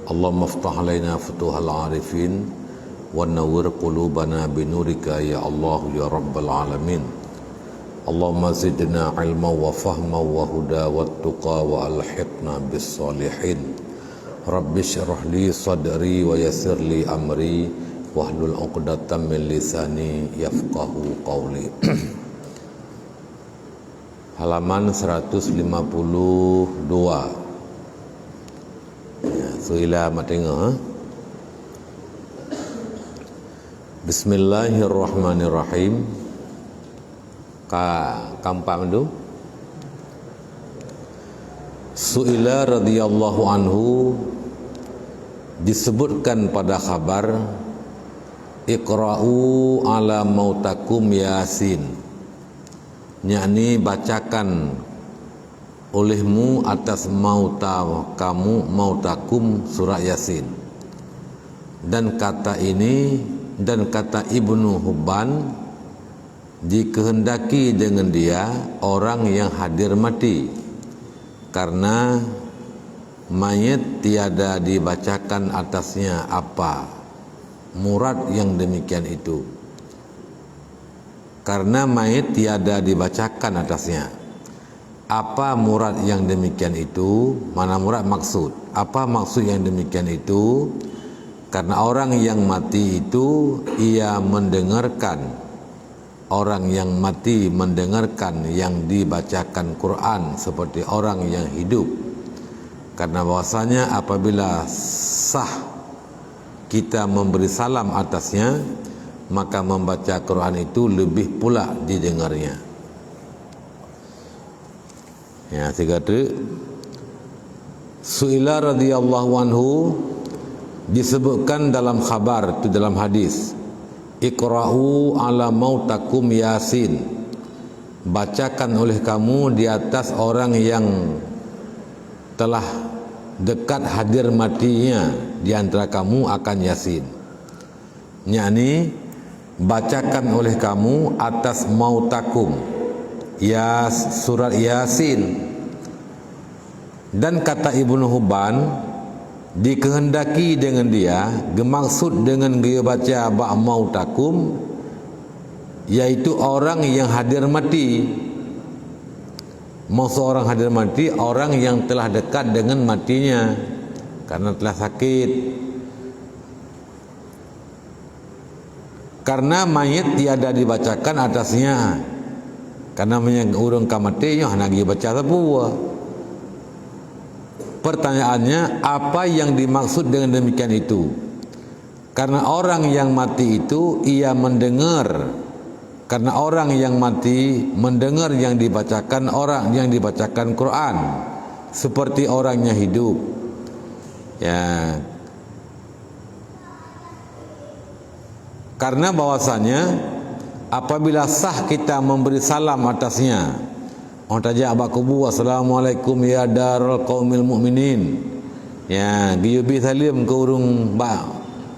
Allahumma aftah alaina futuhal arifin wa nawwir qulubana binurika ya Allah ya rabbal alamin. Allahumma zidna ilma wa fahma wa huda wa tuqa wa alhiqna bis salihin. Rabbi syrah li sadri wa yassir li amri wahlul 'uqdatam min lisani yafqahu qawli. Halaman 152. Ya, suila matengah. Bismillahirrahmanirrahim. Kampak mendu. Suila radhiyallahu anhu, disebutkan pada khabar, Iqra'u ala mautakum Yasin, yakni bacakan olehmu atas mautakum surat Yasin. Dan kata Ibnu Hubban, dikehendaki dengan dia orang yang hadir mati, karena mayit tiada dibacakan atasnya apa murad yang demikian itu. Karena mayit tiada dibacakan atasnya apa murad yang demikian itu. Mana murad maksud? Apa maksud yang demikian itu? Karena orang yang mati itu ia mendengarkan, orang yang mati mendengarkan yang dibacakan Quran seperti orang yang hidup. Karena bahwasanya apabila sah kita memberi salam atasnya, maka membaca Quran itu lebih pula didengarnya. Ya, tiga tu. Suila radhiyallahu anhu, disebutkan dalam khabar itu, dalam hadis, Iqra'u ala mautakum Yasin, bacakan oleh kamu di atas orang yang telah dekat hadir matinya di antara kamu akan Yasin. Yakni bacakan oleh kamu atas mautakum ya surat Yasin. Dan kata Ibnu Hubban, dikehendaki dengan dia, gemaksud dengan dia baca ba' mautakum, yaitu orang yang hadir mati. Maksud orang hadir mati, orang yang telah dekat dengan matinya karena telah sakit. Karena mayit tiada dibacakan atasnya, karena urang kamati nya nak baca apa. Pertanyaannya, apa yang dimaksud dengan demikian itu? Karena orang yang mati itu ia mendengar, karena orang yang mati mendengar yang dibacakan orang yang dibacakan Quran seperti orangnya hidup. Ya. Karena bahwasanya apabila sah kita memberi salam atasnya, orang tajak abak kubu, assalamualaikum ya darul qaumil mu'minin, ya giyubi salim ke urung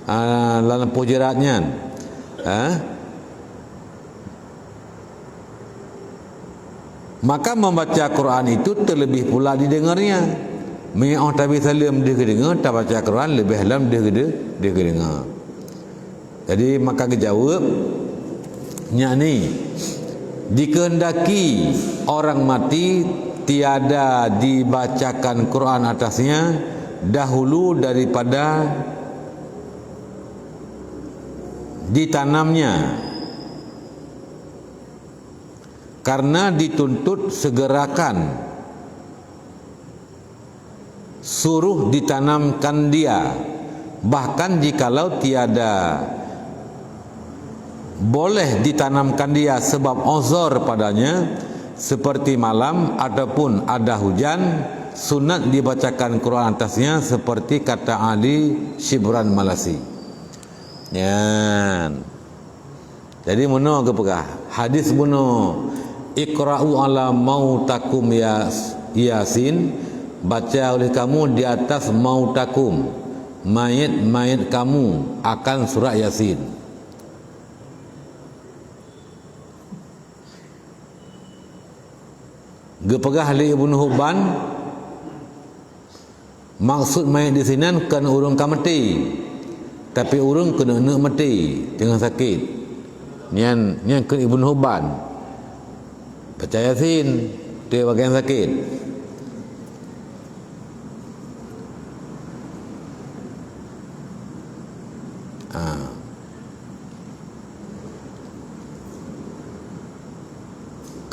dalam pujiratnya, maka membaca Quran itu terlebih pula didengarnya. Orang tabi salim dia kedengar, tak baca Quran lebih dalam dia kedengar. Jadi maka dijawab, yakni dikehendaki orang mati tiada dibacakan Quran atasnya dahulu daripada ditanamnya, karena dituntut segerakan suruh ditanamkan dia, bahkan jikalau tiada boleh ditanamkan dia sebab uzur padanya seperti malam ataupun ada hujan, sunat dibacakan Quran atasnya seperti kata Ali Shibran Malasi. Ya. Jadi mono ke pegah hadis mono, Iqra'u ala mautakum Yasin, baca oleh kamu di atas mautakum, mayit kamu akan surat Yasin. Gepegah li Ibnu Hubban, Maksud mayat di sini kan urung ka mati. Tapi urung kena nak mati dengan sakit. Nian ke Ibn Hubban. Baca Yasin dia bagian sakit.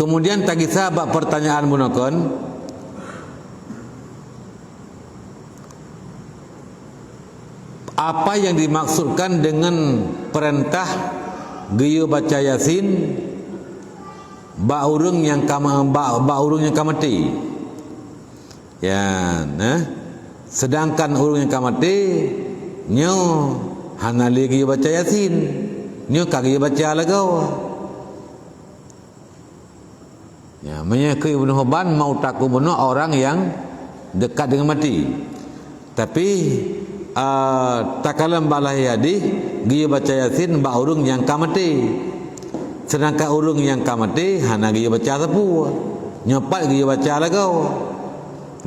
Kemudian tagi sahabat pertanyaan munakon, apa yang dimaksudkan dengan perintah geyo baca Yasin ba urang yang kamati? Ya, sedangkan urang yang kamati nyo hanali geyo baca Yasin, nyo kagyo baca lagau. Ya, menyeke Ibn Hubban mau taku bunuh orang yang dekat dengan mati. Tapi takalam balahiyadi dia baca Yasin ba urung yang kamati. Sedangkan urung yang kamati hana dia baca sapu. Nyopat dia baca lagau.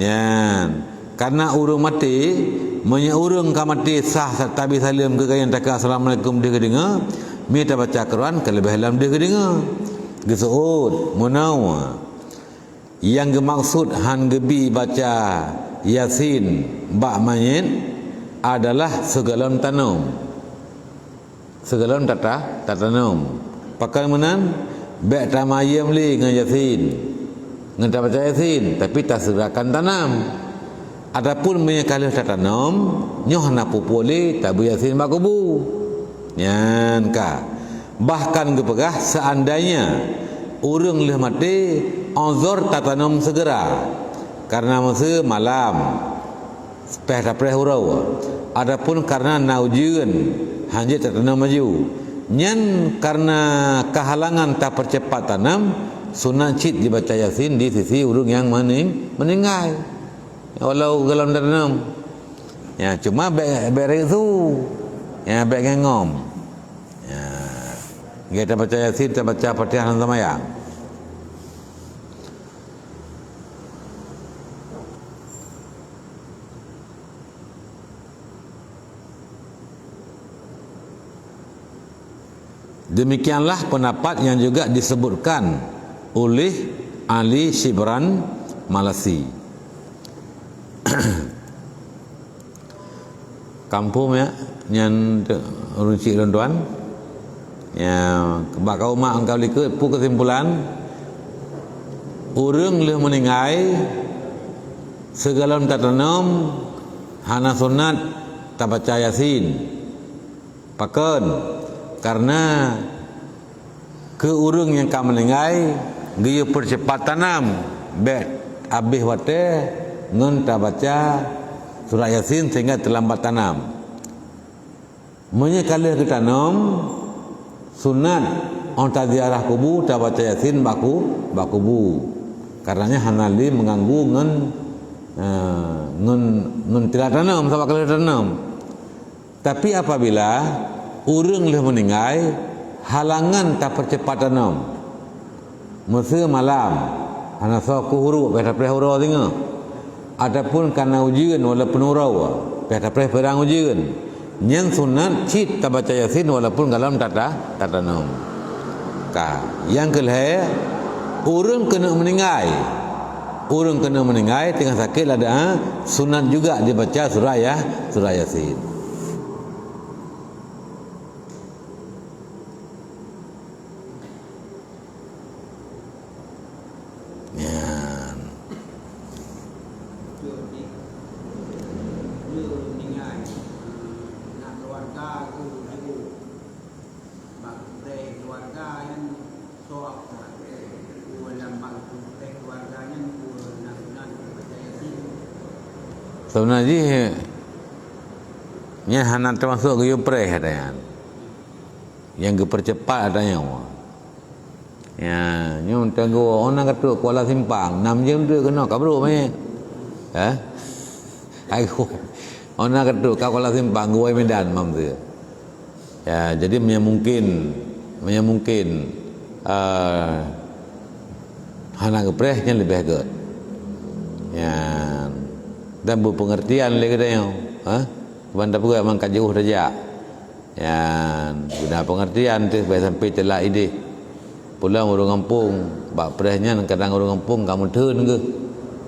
Ya, karena urung mati menya urung kamati sah tabi salim ke gayan taka assalamualaikum dia dengar, minta baca Quran kelebih dalam dia dengar. Gesuud munau yang gemaksud han gebi baca Yasin ba mayit adalah segalon tanam, segalon tanam pakai menan bek tamayam li dengan Yasin ngenta baca Yasin tapi tak segerakan tanam. Adapun menyekalah tanam nyoh na pupuli tabu Yasin ba kubu nyan ka. Bahkan kepegah seandainya urang leh mati anzur tatanam segera karena masa malam sepeh dapreh urau. Adapun karena naujeun hanjit tatanam maju nyan karena kehalangan tak percepat tanam sunat cit dibaca Yasin di sisi urang yang meninggal walau galam tanam ya cuma bek tu ya bek ngom kita baca Yasin, kita baca Fatihah dan Tamayang. Demikianlah pendapat yang juga disebutkan oleh Ali Shibran Malasi. Kampung ya, yang runcik tuan-tuan. Ya, bak kau mak engkau likut pu kesimpulan urang leh meninggai segalon tatanam hana sunat tak baca Yasin paken karena ke urang yang ka meninggai dia percepat tanam bet habis wate ngun tak baca surah Yasin sehingga terlambat tanam menyekalah ke tanam sunat on taziarah kubu tak baca Yasin bakubu karenanya hanali mengganggu ngun tidak tanam sama kali tanam. Tapi apabila urang leh meninggal halangan tak percepat tanam masa malam hana saku huru pada prehuro tengah adapun karena ujian walaupun urau pada preh perang ujian yang sunat cit tak baca Yasin walaupun dalam tatanam. Yang kelih urang kena meninggal. Urang kena meninggal tengah sakit ada sunat juga dibaca surah Yasin. Sebenarnya nya hanan termasuk geyo preh katanya. Yang gepercepat adanya. Ya, nyu tanggo ona katu Kuala Simpang 6 jam tu kena kabro me. Aku ona katu Kuala Simpang gua Medan mam tu. Ya, jadi mungkin hana geprehnya lebih good. Ya, dan berpengertian lagi dia. Benda pun mangkat jauh saja. Yang guna pengertian tu supaya sampai telah ide. Pulang orang kampung, bak presnya kadang orang kampung kamu turun ke.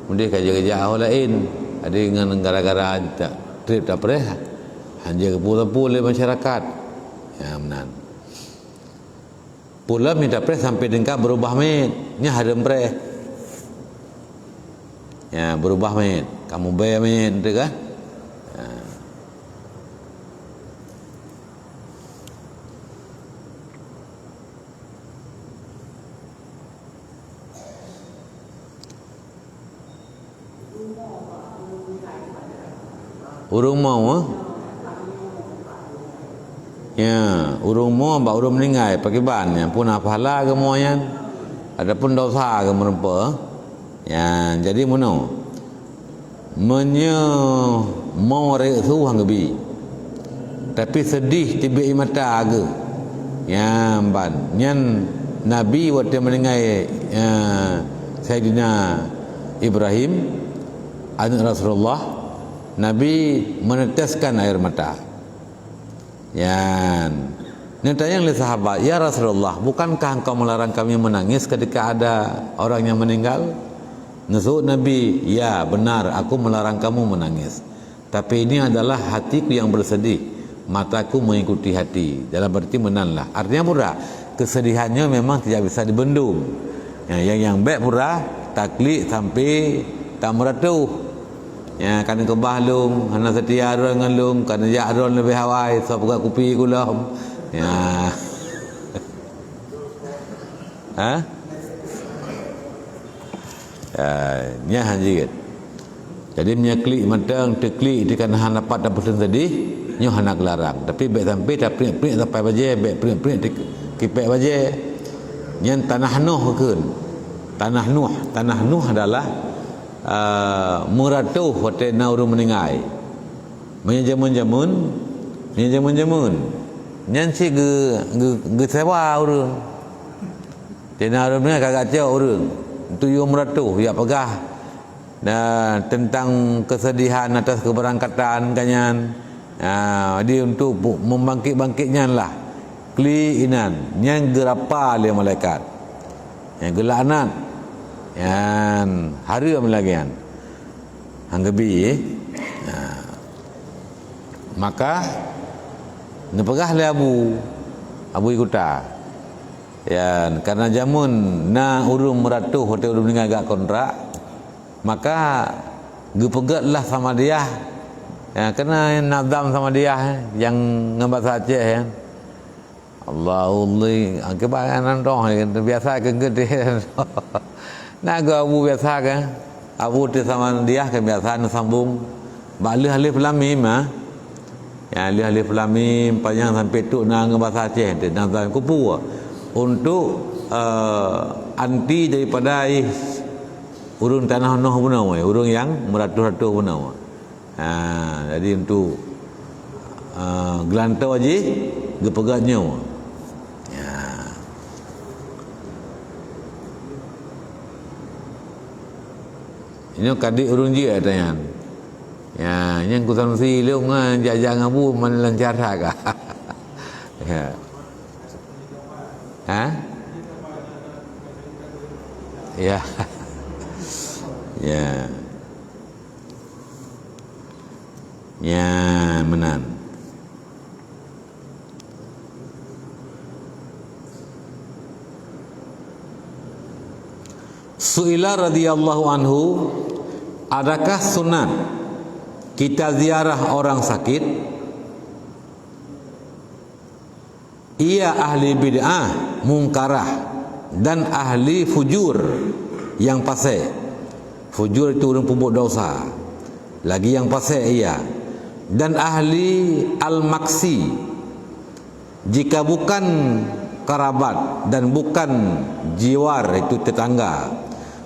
Kemudian kerja-kerja orang lain. Ada dengan gara-gara trip tak pres. Hanya kepul-kepul oleh masyarakat. Ya benar. Pula minta pres sampai dengkap berubah med. Nya ada pres. Ya berubah med. Kamu bayar med tu kan? Urung mau ya, urung mau bak urung meninggal pakai ban yang pun pahala ke moyan adapun dosa ke merempa ya, jadi mono mau rek su hang gebi tapi sedih tiba mata ke ya ban nyan nabi waktu meninggal ya, Sayyidina Ibrahim anak Rasulullah, Nabi meneteskan air mata. Ya, tanya oleh sahabat, ya Rasulullah, bukankah engkau melarang kami menangis ketika ada orang yang meninggal? Ngesuk Nabi, ya benar, aku melarang kamu menangis. Tapi ini adalah hatiku yang bersedih, mataku mengikuti hati. Dalam arti menanlah. Artinya pura, kesedihannya memang tidak bisa dibendung. Ya, yang baik pura, taklid sampai tak meratuh. Ya kan ke bahlung hana setia ron ngalung kan ya ron lebih hawai so buka kopi kulam ya nya hanjit jadi menyeklik matang teklik di kan hana dapat dapat sedih nyo hana larang tapi baik sampai tak prik-prik sampai baje baik prik-prik kipek baje nyen tanah nuh keun tanah nuh adalah muratuh hotel na urung meninggal menjamun nyan si ge sewa urung tena urung ni kagak cak urung tu yo muratuh ya pegah dan tentang kesedihan atas keberangkatan kanyan dia untuk membangkit-bangkitnya lah kli inan nyan gerapa le malaikat yang gelaknat yang hari melagian hanggebi maka nepegah le abu ikuta ya karena jamun na urung meratuh hotel urung meninggal agak kontrak maka gepegatlah sama dia ya kena nazam sama dia yang ngebahasa Aceh ya Allahulli kebanyakan roh biasa kegede naga abu biasa kan abu tu sama dia kebiasaan sambung alif lam mim ya alif lam mim panjang sampai tu na bahasa Aceh tu nazam kupu untuk anti daripada urung tanah noh punau urung yang meratus-ratus punau jadi untuk gelantau aja gepegatnya ini kadik urung je tanya. Ya, yang kusan si leung jajang abu melancar ka. Ya. Ha? Ya. Ya. Ya, menan. Su'ila radhiyallahu anhu, adakah sunat kita ziarah orang sakit? Ia ahli bid'ah, mungkarah dan ahli fujur yang pasai. Fujur itu orang pembuat dosa. Lagi yang pasai ia. Dan ahli al-maksi. Jika bukan kerabat dan bukan jiwar itu tetangga.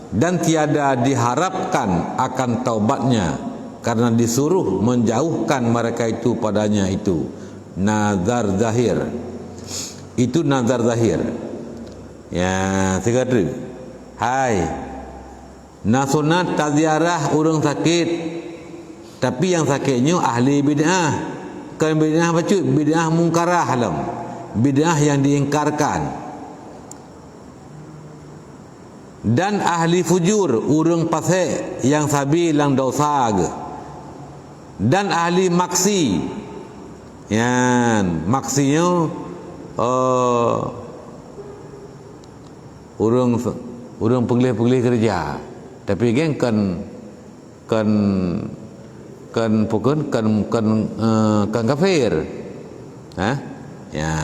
Dan tiada diharapkan akan taubatnya karena disuruh menjauhkan mereka itu padanya itu nazar zahir. Itu nazar zahir. Ya, sekali. Hai. Nasunat taziarah urang sakit Tapi yang sakitnya ahli bid'ah. Kan bid'ah bacut, bid'ah mungkarah alam. Bid'ah yang diingkarkan. Dan ahli fujur, urang pasek yang sabi lang dosa ke. Dan ahli maksi. Yan, maksinya urang pengelih-pengelih kerja. Tapi kan kafir. Ha? Ya.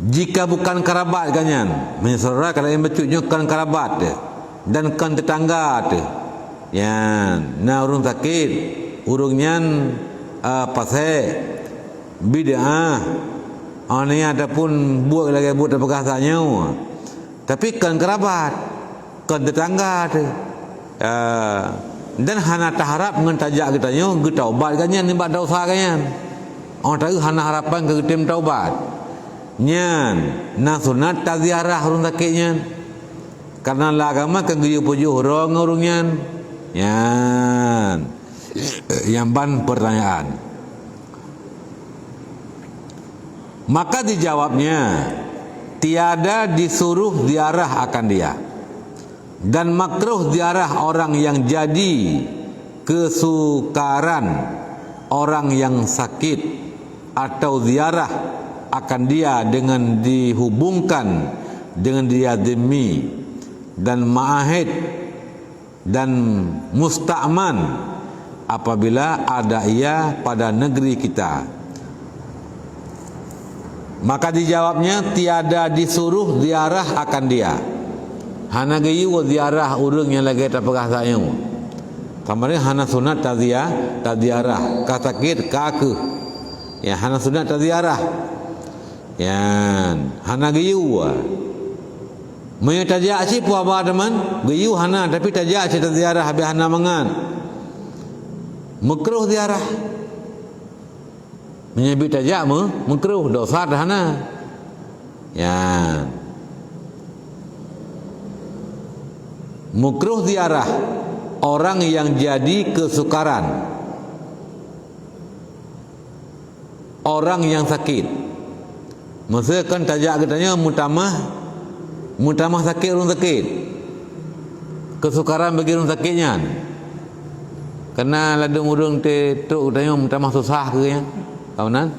Jika bukan kerabat kanyan, menyesal kalau yang becutnya kan kerabat dia, dan kan tetangga dia. Ya, nah urang sakit, urangnya pasal bid'ah. Ini adapun buat lagi buat perkataannya. Tapi kan kerabat, kan tetangga dia. Dan hana taharap dengan tajak kitanya, kita taubat kanyan ni bak dosa kanyan. Orang tahu hana harapan ke tim taubat. Nyan, nah sunat taziarah urang sakitnya. Karena lah agama kan gaya pujuk orang urangnya. Nyan. Yang ban pertanyaan. Maka dijawabnya, tiada disuruh ziarah akan dia. Dan makruh ziarah orang yang jadi kesukaran, orang yang sakit, atau ziarah akan dia dengan dihubungkan dengan dia demi dan ma'ahid dan musta'man apabila ada ia pada negeri kita. Maka dijawabnya, tiada disuruh ziarah akan dia. Hana gayu ziarah urang yang lagi tak perkasanya. Kemarin hana sunat taziarah, kasakit kaku. Ya hana sunat taziarah. Yan, hana gayu. Maya tajak si puah bah teman, gayu hana tapi tajak si taziarah habis hana mangan. Makruh ziarah. Menyebut tajak makruh dosa dah hana. Yan. Makruh ziarah orang yang jadi kesukaran, orang yang sakit. Maksudnya kan tajak katanya mutamah sakit orang sakit, kesukaran bagi orang sakitnya. Karena ladung urang tuk katanya mutamah susah ke ya kawanan.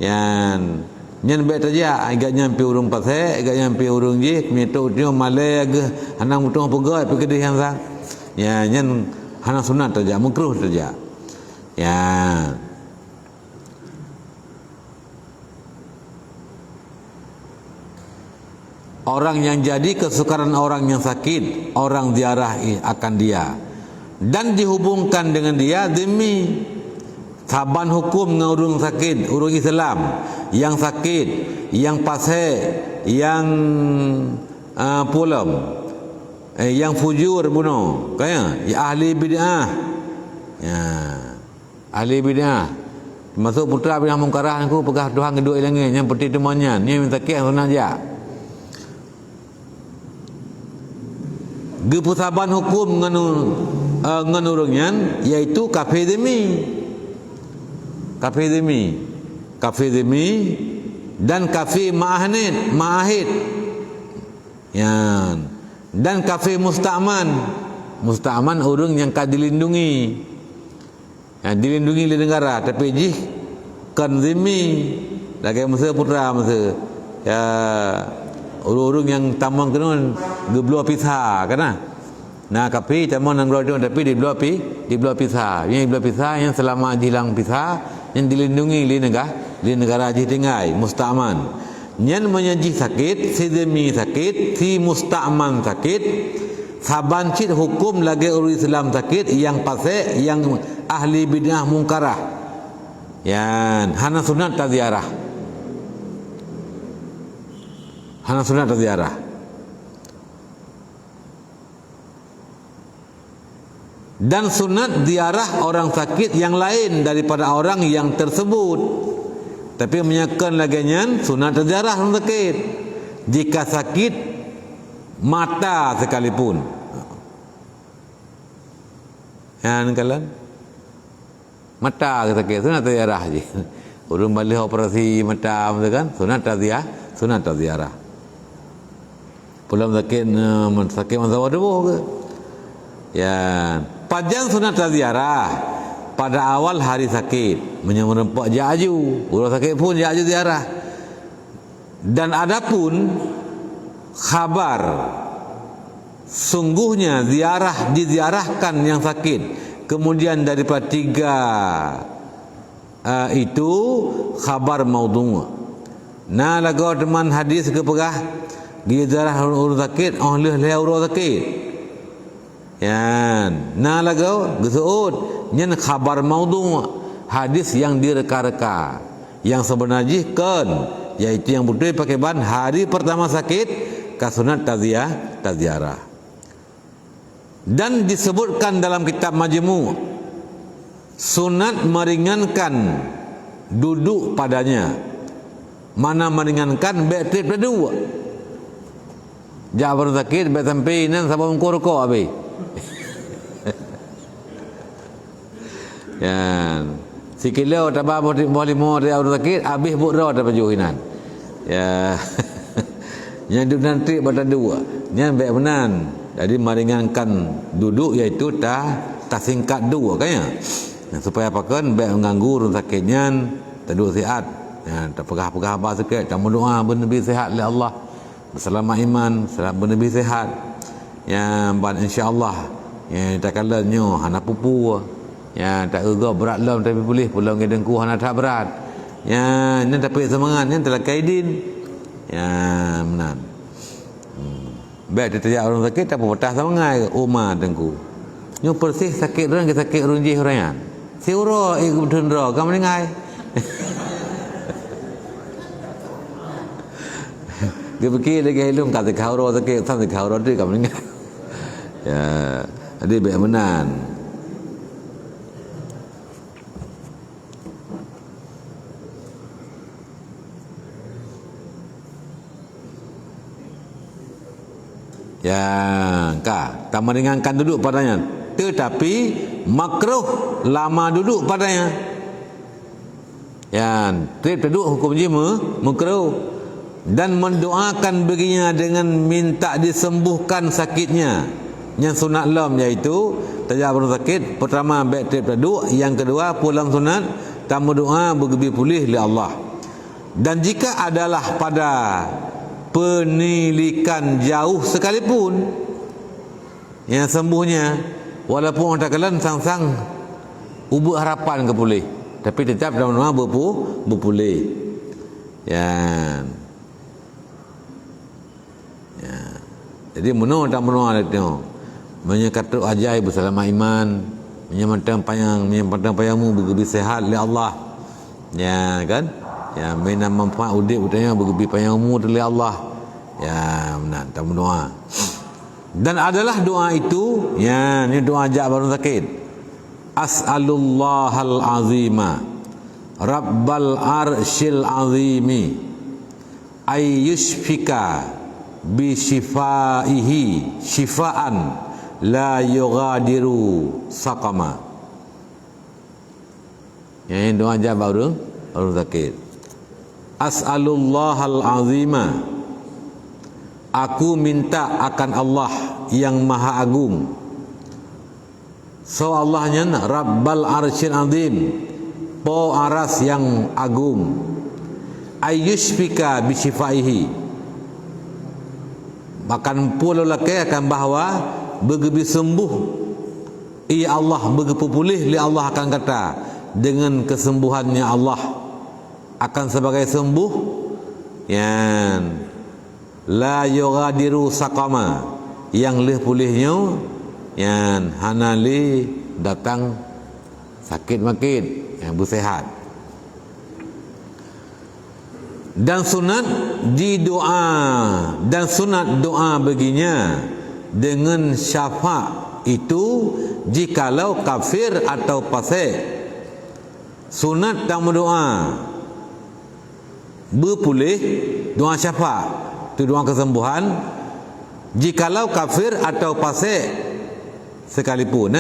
Yan nyen baik tajak agak nyampi urang pasek, agak nyampi urang je metok dia malai agak hanang mutong pegai pergi kedih yang sang. Ya nyen hanang sunat tajak makruh tajak. Ya. Orang yang jadi kesukaran orang yang sakit, orang ziarah akan dia dan dihubungkan dengan dia demi saban hukum dengan orang sakit, orang Islam yang sakit, yang pasal, yang pulam, yang fujur bunuh, kaya ya ahli bid'ah. Ya, ahli bid'ah. Masuk putra bid'ah mungkarah aku pegah Tuhan kedua ilangnya yang peti temannya, ni minta sakit sunat je. Gepusaban hukum dengan orangnya iaitu kafir demi dan kafir ma'ahid ya, dan kafir musta'man orang yang kan dilindungi ya, dilindungi di negara tapi jih kan zimi lagi masa putra masa ya urung-urung yang tamang kena gebluar pisah kana. Nah kapi tamang nang rodong tapi di beluar pisah. Yang beluar pisah yang selama hilang pisah yang dilindungi di negara ji tinggai musta'man. Yang menyaji sakit, si demi sakit, si musta'man sakit, saban cit hukum lagi orang Islam sakit yang pasek yang ahli bid'ah mungkarah. Yan hana sunat taziarah. Hana sunat ziarah. Dan sunat ziarah orang sakit yang lain daripada orang yang tersebut. Tapi menyakan laginya sunat ziarah orang sakit. jika sakit mata sekalipun. Yang kalian mata sakit sunat ziarah je. Urung balik operasi mata tu kan sunat ziarah. Pulang sakit masa waduh ke. Ya, panjang sunat ziarah pada awal hari sakit, menyerempak jaju. Orang sakit pun jaju ziarah. Dan adapun khabar sungguhnya diziarahkan yang sakit, kemudian daripada 3 itu khabar maudhu'. Nah lagu teman hadis ke pegah ziarah orang sakit, leh orang sakit. Ya, nah lagu gesuud nyen khabar maudhu', hadis yang direka-reka, yang sebenarnya kan yaitu yang betul pakai ban hari pertama sakit kasunat taziarah. Dan disebutkan dalam kitab Majmu' sunat meringankan duduk padanya. Mana meringankan baik trip dua. Jabar sakit baik sampai nan sabun korko habis. Ya, sikilo tabah boleh mau dia orang sakit habis bukro dapat juhinan. Ya. Yang duduk nanti pada dua. Yang baik benan. Jadi meringankan duduk iaitu tak singkat dua kan ya. Supaya apa kan baik mengganggu orang sakitnya terduduk sihat. Ya, tak pegah-pegah apa sikit, tak berdoa benar-benar sihat oleh Allah. Berselamat iman, benar-benar sihat. Ya, insya-Allah. Ya, tak kalanya hana pupu. Ya, tak ego berat lam tapi boleh pulang ke dengku hana tak berat. Ya, ini tapi semangat ni telah kaidin. Ya, menan. Baik dia terjak orang sakit tak apa patah semangat umar dengku. Nyo persih sakit orang ke sakit runjih orang. Si uro ikut dendra kamu dengai. Dia fikir lagi hilum kata kau ro sakit sampai kau ro tu kamu dengai. Ya, jadi baik menan. Ya, tak meringankan duduk padanya, tetapi makruh lama duduk padanya. Ya, trip duduk hukum jima makruh, dan mendoakan baginya dengan minta disembuhkan sakitnya. Yang sunat lam iaitu terjawab sakit, pertama baik trip duduk, yang kedua pulang sunat tamu doa bergebi pulih oleh Allah. Dan jika adalah pada penilikan jauh sekalipun yang sembuhnya, walaupun orang takalan sang-sang ubuk harapan ke pulih, tapi tetap dalam doa berpulih. Ya. Ya. Jadi menurut tak menurut itu menyekatu ajaib bersama iman, menyempatkan payangmu bergebi sehat oleh Allah. Ya kan? Ya, mina manfaat udip utanya bergebi payangmu oleh Allah. Ya, benar, tak berdoa. Dan adalah doa itu, ya, ni doa ajak baru sakit. As'alullahal azima Rabbal arsyil azimi ayyushfika bi shifaihi shifaan la yughadiru saqama. Ya, ini doa ajak baru sakit. As'alullahal azima, aku minta akan Allah yang maha agung. So Allahnya Rabbal arsyil azim, po aras yang agung. Ayyushfika bisyifaihi, makan pula laki akan bahawa bergebi sembuh ia Allah, bergebi pulih li Allah akan kata dengan kesembuhannya Allah akan sebagai sembuh yang la yughadiru saqama, yang leh pulihnya yang hanali datang sakit makin yang bersehat. Dan sunat di doa, dan sunat doa baginya dengan syafa' itu jikalau kafir atau fasik. Sunat dan berdoa berpulih doa syafa'. itu doa kesembuhan, jikalau kafir atau fasik sekalipun.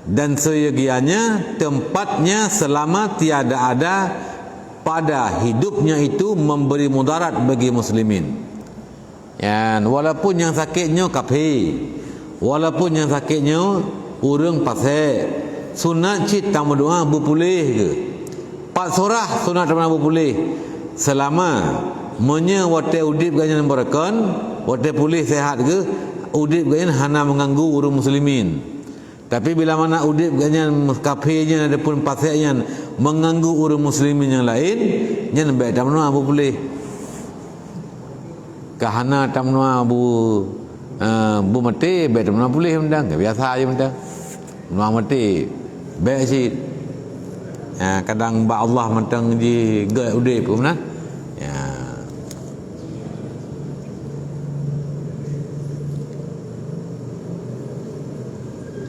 Dan seyogianya tempatnya selama tiada ada pada hidupnya itu memberi mudarat bagi muslimin. Ya, walaupun yang sakitnya kafir, walaupun yang sakitnya orang fasik, sunat cit tamu doa berpulih ke. Pak surah sunat tamu berpulih selama menye wate udip ganyan berakan, wate pulih sehat ke, udip ganyan hana mengganggu orang muslimin. Tapi bila mana udip ganyan kafirnya adapun fasiknya mengganggu orang muslimin yang lain, nyen baik tamu doa berpulih. Kahana tamnua bu mati baik tamnua pulih mendang biasa aja mendang nua mati baik sih kadang ba Allah mentang ji ge udip pun nah ya.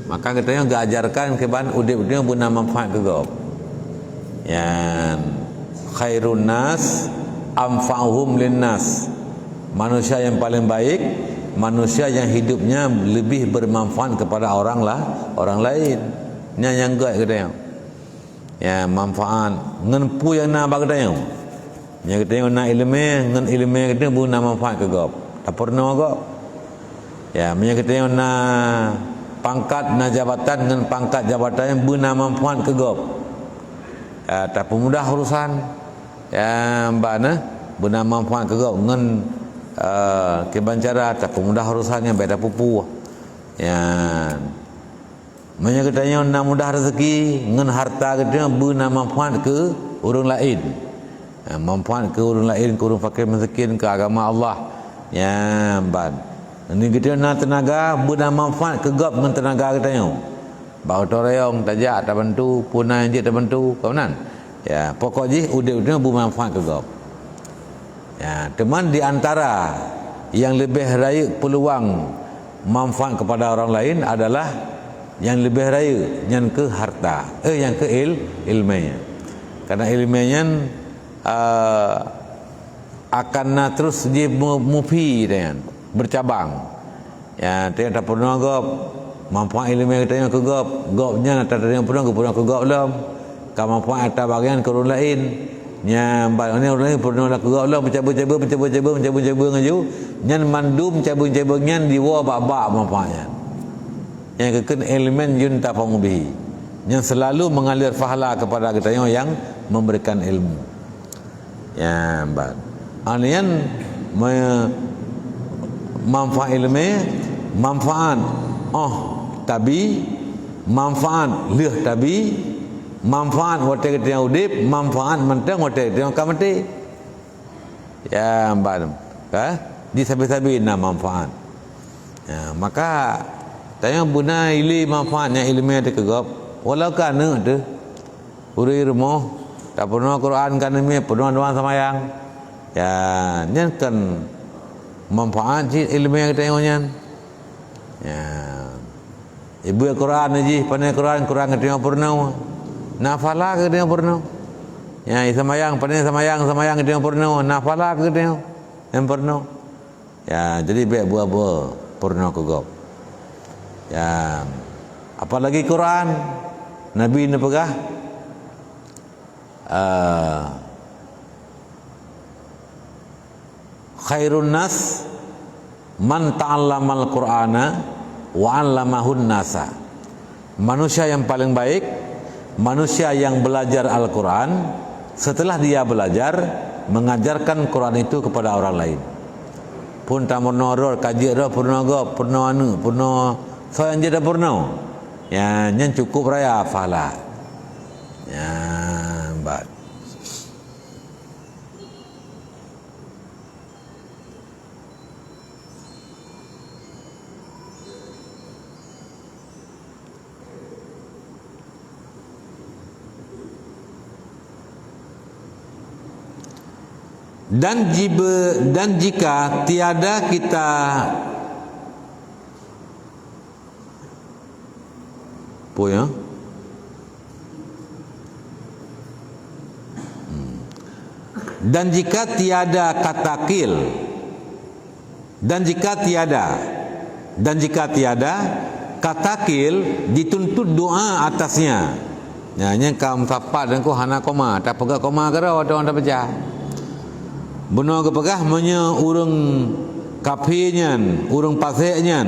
Maka katanya gajarkan keban udip dia guna manfaat kegop ya, khairun nas amfa'uhum linnas. Manusia yang paling baik, manusia yang hidupnya lebih bermanfaat kepada orang lain. Nya yang gak katanya. Ya, manfaat ngen pu yang na bag katanya. Nya katanya na ilmu ngen ilmu katanya bu na manfaat ke gop. Tak pernah gop. Ya, nya katanya na pangkat na jabatan ngen pangkat jabatan yang bu na manfaat ke gop. Ya, tak mudah urusan. Ya, mbak na bu na manfaat ke gop ngen kebancara tak mudah urusannya beda pupu ya, menyakitanya nak mudah rezeki ngen harta kita bena manfaat ke orang lain ya, manfaat ke orang lain, ke orang fakir miskin, ke agama Allah ya ban ini kita nak tenaga bena manfaat ke gap ngen tenaga kita nya bau toreyong tajak tak bantu punai je tak bantu kawanan ya, pokok je udah bermanfaat ke gap ya. Teman di antara yang lebih raya peluang manfaat kepada orang lain adalah yang lebih raya yang ke harta, yang ke ilmunya. Karena ilmunya akan terus dia mufi dengan bercabang. Ya, dia tak pernah gop manfaat ilmu kita yang ke gopnya tak ada yang pernah ke gop belum. Kamu manfaat atas bagian ke orang lain. Nya mbak ni orang lain pernah nak gerak lah mencabar ngaju nyan mandum cabung nyan diwa bak manfaatnya yang keken elemen yun tafamu bihi yang selalu mengalir pahala kepada kita yang memberikan ilmu ya mbak anian manfaat ilmu manfaat tabi manfaat lih tabi manfaat waktu kita udip, manfaat mentang waktu kita mati. Ya, mbak, di sabi-sabi na manfaat. Ya, maka tanya guna ili manfaatnya ilmu ada kegap. Walau kan ada, uri rumah, tak pernah Quran kan ini pernah doa semayang. Ya, ni kan manfaat sih ilmu yang kita yang ya, ibu Quran aja, pandai Quran kita pernah. Nafala ke dia pernah ya semayang pandai semayang dia pernah nafala ke dia yang pernah ya, jadi baik buah pernah ke gop ya, apalagi Quran Nabi ni pegah khairun nas man ta'allamal Qur'ana wa 'allamahun nasa. Manusia yang paling baik manusia yang belajar Al-Quran setelah dia belajar mengajarkan Quran itu kepada orang lain. Pun tamono ro kaji ro purno go purno anu purno so yang jeda purno ya nyen cukup raya fala ya mbak. Dan jika tiada kita dan jika tiada kata kil Dan jika tiada katakil dituntut doa atasnya. Nya kaum tapat dan ko hana koma, tak pegah koma kara orang tak baca. Benar ke pegah menye urang kafirnya, urang paseknya.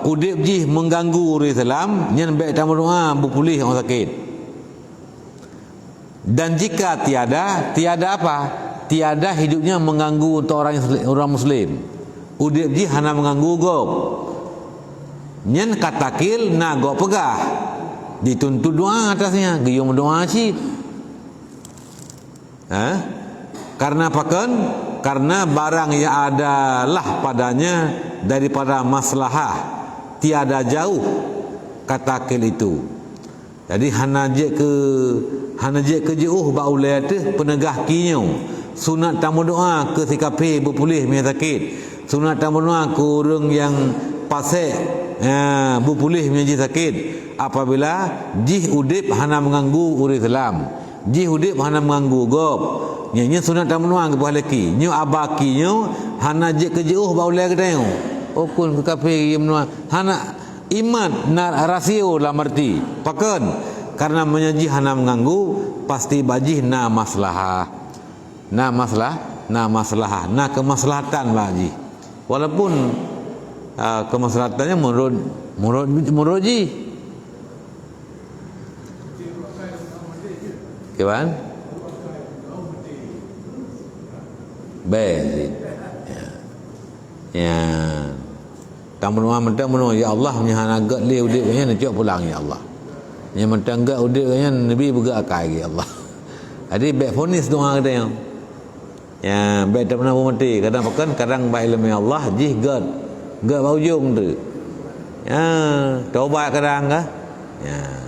Udip jih mengganggu orang Islam, nyen baik tamu doa berpulih orang sakit. Dan jika tiada apa? Tiada hidupnya mengganggu untuk orang Muslim. Udip jih hana mengganggu gop. Nyen katakil na gop pegah. Dituntut doa atasnya, giyong doa sih. Karena apakan? Karena barang yang adalah padanya daripada maslahah tiada jauh katakil itu. Jadi hana je ke jauh ba ulai tu penegah kinyo sunat tamu doa ke sikapi berpulih punya sakit, sunat tamu doa ke orang yang pasek berpulih punya sakit apabila jih udip hana mengganggu orang Islam, jih udip hana mengganggu gop. Nya sunat tamu doa ke laki nyo abaki nyo hana je ke jauh ba ulai ke tayong okun ke kafe menua hana iman na rasio dalam arti pakan karena menyaji hana mengganggu pasti bajih na maslahah na kemaslahatan baji walaupun kemaslahatannya menurut ji kawan baik ya tamu rumah mentang ya Allah menyahana gak li udik nya nak pulang ya Allah. Nya mentang gak udik nya nabi bergerak kai ya Allah. Jadi baik fonis doa kita yang. Ya baik tak pernah mati kadang pakan kadang baik ilmu Allah jih gak bau jung tu. Ya taubat kadang kah? Ya.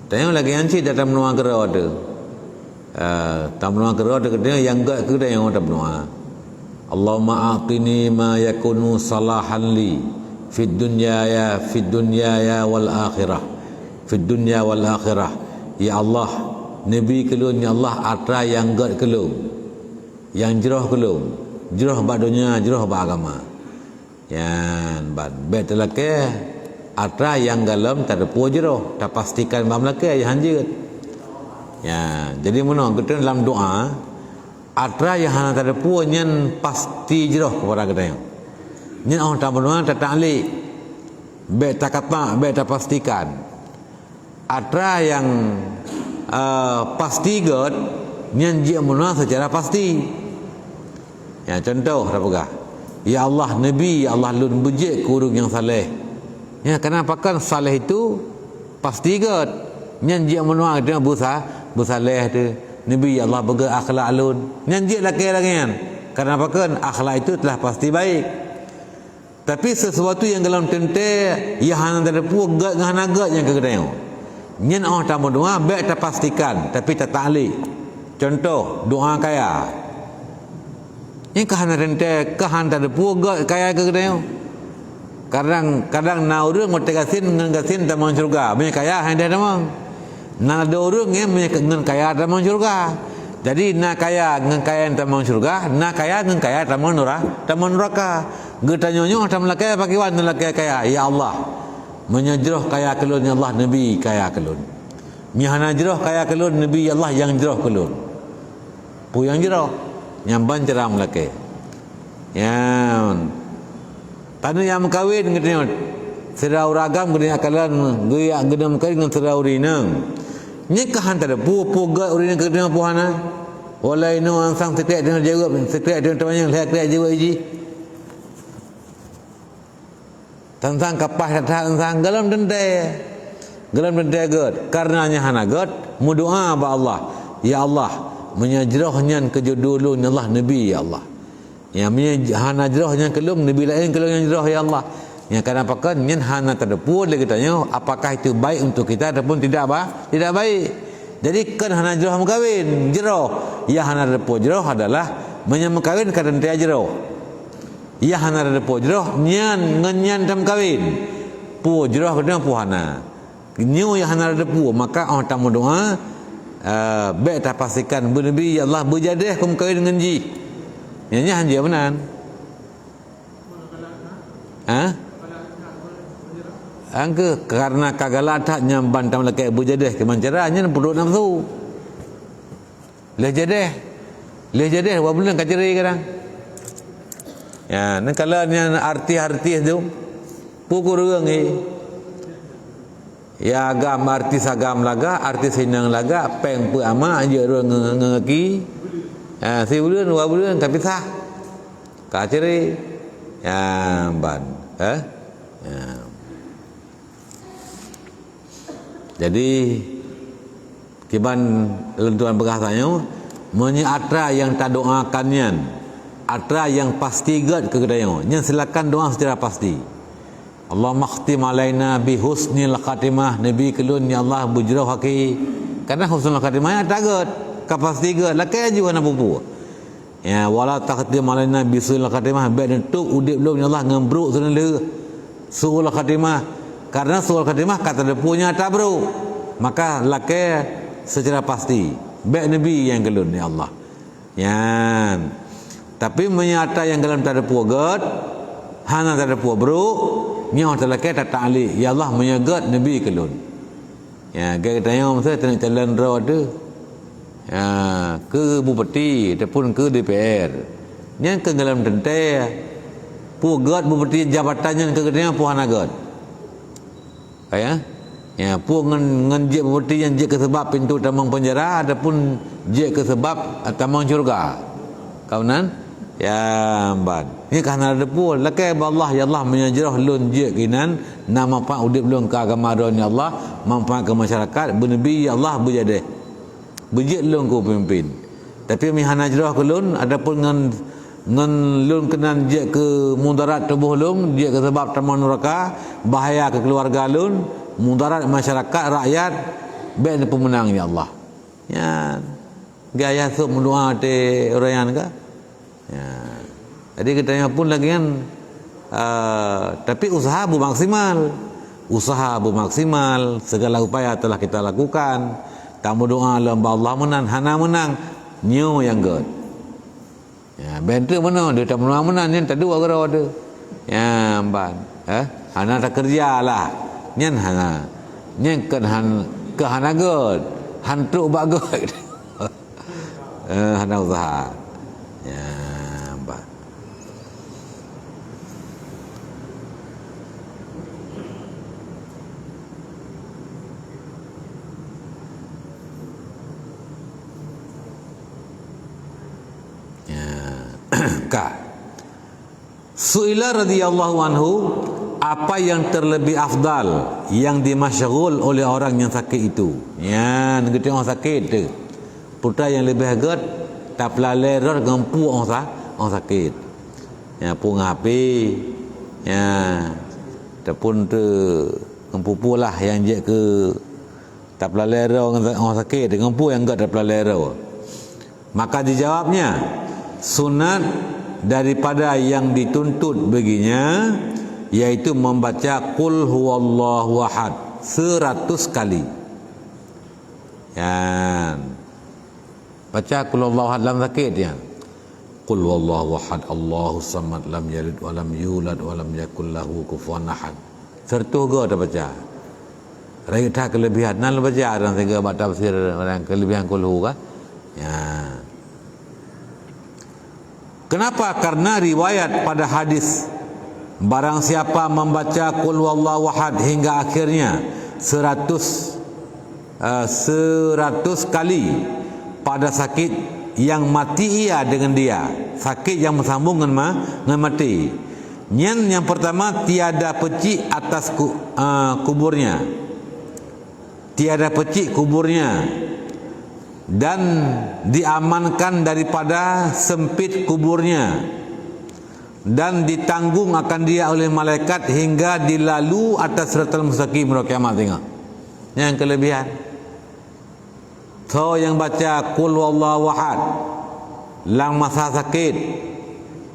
Tengok lagi anci datang menua kera ada. Tak menua kera ada kedua yang gak kedua yang ada menua. Allahumma a'tini ma yakunu salahan li fid dunya ya wal akhirah. Fid dunya wal akhirah. Ya Allah, Nabi kelun ya Allah atra yang gak kelun. Yang jerah kelun. Jerah ba dunia, jerah ba agama. Yan bad betul ke atra yang dalam tak ada puas jeroh tak pastikan bahawa Melaka yang hanjir ya jadi mana kita dalam doa atra yang hanya tak ada puas yang pasti jeroh kepada kita yang orang tak berdoa tak ta'lik baik tak kata baik tak pastikan atra yang pasti god yang dia menua secara pasti ya contoh apa ya Allah Nabi ya Allah lun bujik kurung yang saleh. Ya kenapa kan saleh itu pasti god nyanji menua dia busaleh tu nabi Allah bagi akhlak alun nyanji laki kan kenapa kan akhlak itu telah pasti baik tapi sesuatu yang dalam tente ya hana ada pu gad ngana gad yang kedai nyen oh tamu doa baik tak pastikan tapi tak ta'lik contoh doa kaya ini kahana tente kahana ada pu gad kaya ke kedai kadang na urang ngote gasin ngan gasin tamang surga banyak kaya hendak tamang na ada urang ngan kaya tamang surga jadi na kaya ngan kaya tamang surga na kaya ngan kaya tamang neraka getanyonyo tam lakaya pakai wan lakaya ya Allah menyajroh kaya kelun ya Allah nabi kaya kelun nyahana jroh kaya kelun nabi Allah yang jroh kelun pu yang jroh nyamban ceram lakaya ya tanu yang kawin ngene serau ragam gede akalan goyak gedam kari dengan serau rinang nikahan tak ada pu ga urina gedam puana walai no ansang tekek dengan jawab tekek dengan temannya saya tekek jawab ji tentang kapah tentang galam dendai god karenanya hana god mudoa ba Allah ya Allah menyajrohnya kejudulun Allah nabi ya Allah yang hana jerahnya kelung nabi lain kelung yang jerah ya Allah yang kenapa kan nyen hana terdepu lagi tanya apakah itu baik untuk kita ataupun tidak baik jadi kan hana jerah mengkawin jerah ya hana terdepu jerah adalah menyamukawin kadang dia jerah ya hana ada po jeroh nyan ngenyan tam kawin pu jeroh kena pu hana nyu ya hana ada pu maka orang tamu doa baik tak pastikan bernabi ya Allah berjadah kum kawin dengan ji nyanya hanja benan angke karena kagalatak nyamban tam lakai berjadah kemancaranya penduduk nafsu leh jadah berapa bulan kaceri kadang ya ni kalau ni artis tu pukul orang ya agam artis agam laga artis hinang laga peng pu ama aja orang ngeki si bulan 2 bulan tapi sah kaceri ya ban ya. Jadi kiban lentuan bahasanya menyatra yang tak doakannya atra yang pasti gad ke kedayang nya silakan doa secara pasti Allah makhtim alaina bi husnil khatimah nabi kelun ya Allah bujrah haki karena husnul khatimah tak gad kapasti gad lakai juga na pupu ya wala taqdim alaina bi sul khatimah baik tu udip belum ya Allah ngembruk sunle sul khatimah karena sul khatimah kata dia punya tak bro maka lakai secara pasti baik nabi yang kelun ya Allah ya tapi menyata yang dalam tak ada puagat hana tak ada puak bro nyawa terlakai tak ta'ali ya Allah menyagat nabi kelun ya gaya tanya masa tengah jalan raw ada ya ke bupati ataupun ke DPR yang ke dalam tentai puagat bupati jabatannya ke kedanya puan agat ya puak ngenjek bupati yang jek ke sebab pintu tamang penjara ataupun jek ke sebab tamang syurga kawanan ya ban ni kerana ada pun lakai Allah ya Allah menyajrah lun je kinan nama pak udip lun ke agama don ya Allah manfaat ke masyarakat bernabi ya Allah berjadeh berjid lun ku pemimpin tapi mi hanajrah ke lun adapun ngan lun kenan je ke mudarat tubuh lun je ke sebab taman neraka bahaya ke keluarga lun mudarat masyarakat rakyat baik pemenang ya Allah ya gaya sok mendoa te orayan ka ya. Jadi katanya pun lagi kan tapi usaha maksimal segala upaya telah kita lakukan tamu doa lamba Allah menang hana menang new yang good ya bentuk mana dia tak menang yang tak dua gara ada ya ban hana tak kerja lah nyen hana nyen kan ke hana good hantu bagus hana usaha ya Su'ila radhiyallahu anhu apa yang terlebih afdal yang dimasyghul oleh orang yang sakit itu ya negeri orang sakit tu putra yang lebih agak tak pelalai rot gempu orang sakit ya pun ngapi ya ataupun tu gempu lah yang je ke tak pelalai orang sakit gempu yang enggak tak pelalai maka dijawabnya sunat daripada yang dituntut baginya yaitu membaca qul huwallahu ahad 100 kali ya baca qul huwallahu ahad dalam sakit ya qul huwallahu ahad Allahus samad lam yalid wa lam yulad wa lam yakul lahu kufuwan ahad serta go dah baca raita kelebihan nan baca dan tiga baca tafsir orang kelebihan qul hu ka ya. Kenapa? Karena riwayat pada hadis barang siapa membaca qul huwallahu ahad hingga akhirnya 100 kali pada sakit yang mati ia dengan dia sakit yang bersambung dengan mati yang pertama tiada pecik atas kuburnya tiada pecik kuburnya dan diamankan daripada sempit kuburnya dan ditanggung akan dia oleh malaikat hingga dilalu atas siratal mustaqim pada kiamat tengok yang kelebihan so yang baca qul huwallahu ahad lang masa sakit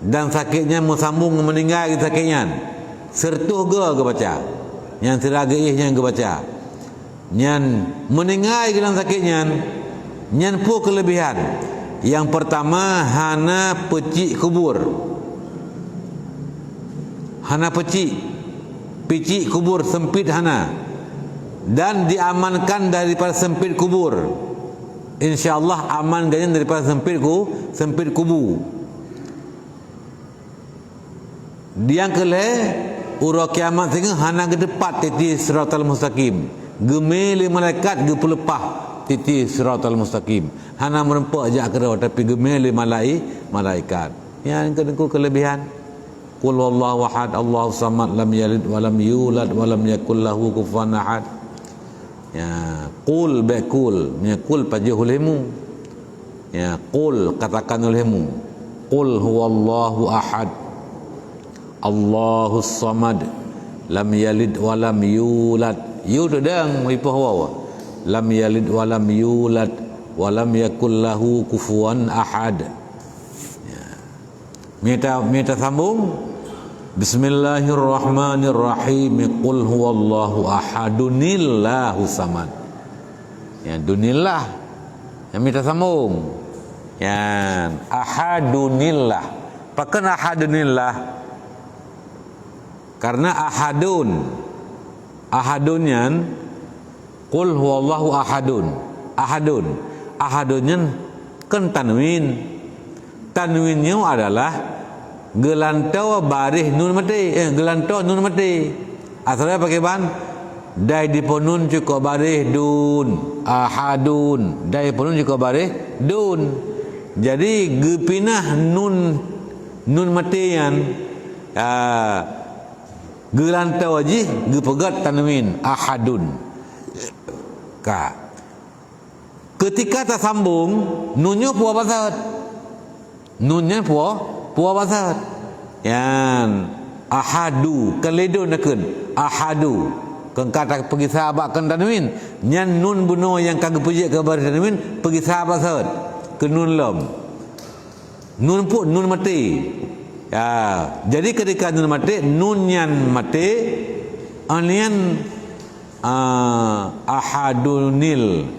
dan sakitnya sambung meninggal sakitnya sertuh ke baca yang teragih yang ke baca nyan meninggal dalam sakitnya nyan pu kelebihan yang pertama hana pecik kubur, hana picik kubur sempit hana, dan diamankan daripada sempit kubur. InsyaAllah aman ganyan daripada sempit kubu. Yang kelih ura kiamat sehingga hana ke depan titi siratal mustaqim, gemeli malaikat ge pelepah titi siratal mustaqim, hana merempak ajak kera tapi gemeli malaikat. Yang kedua kelebihan qul huwallahu ahad Allahu samad lam yalid wa lam yulad wa lam yakul lahu kufuwan ahad. Ya, qul baqul, ya qul pajuh olehmu. Ya, qul katakan olehmu. Qul huwallahu ahad Allahus samad lam yalid wa lam yulad. Yu dedang ipoh wawa. Lam yalid wa lam yulad wa lam yakul lahu kufuwan ahad. Ya. Minta sambung. Bismillahirrahmanirrahim. Qul huwallahu ahadunillahu samad. Ya, dunillah. Yang minta sambung. Ya, ahadunillah. Pakan ahadunillah. Karena ahadunnya qul huwallahu ahadunnya kan tanwinnya adalah gelantau barih nun mati, gelantau nun mati. Asalnya pakai bahan dai diponun cukup barih dun, ahadun, dai ponun cukup barih dun. Jadi gepinah nun matian gelantau aji gepegat tanwin ahadun. Ketika tak sambung nunnya puas basat, nunnya puas basat. Yang ahadu keledon nakun ahadu kengkata pergi sahabat kan tanwin nyan nun bunuh yang kagak puji ke baris tanwin pergi sahabat basat ke nun lam nun pun nun mati. Ya, jadi ketika nun mati nun nyan mati anian ahadunil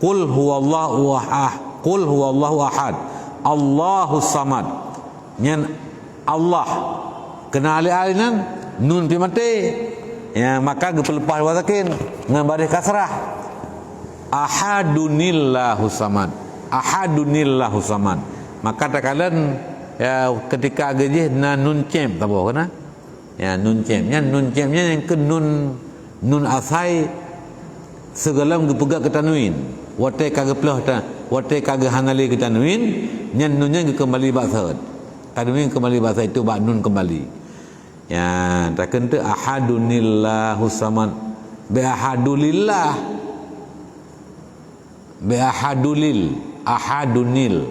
qul huwallahu ahad Allahus samad nyan Allah kena alih-alinan nun pi mati. Ya, maka gepelepas wasakin ngan baris kasrah ahadunillahu samad, ahadunillahu samad. Maka takalan ya ketika gejih na nun cem tak apa kena. Ya, nun cemnya yang ke nun asai segalam gepegak ke tanwin. Wate kagak pelah wate kagak hanali ke tanwin, nyan nunnya kembali basat. Tanwin kembali basat itu bak nun kembali. Ya, takkan tu ahadunillahu samad. Bi ahadulillah. Bi ahadulil, ahadunil.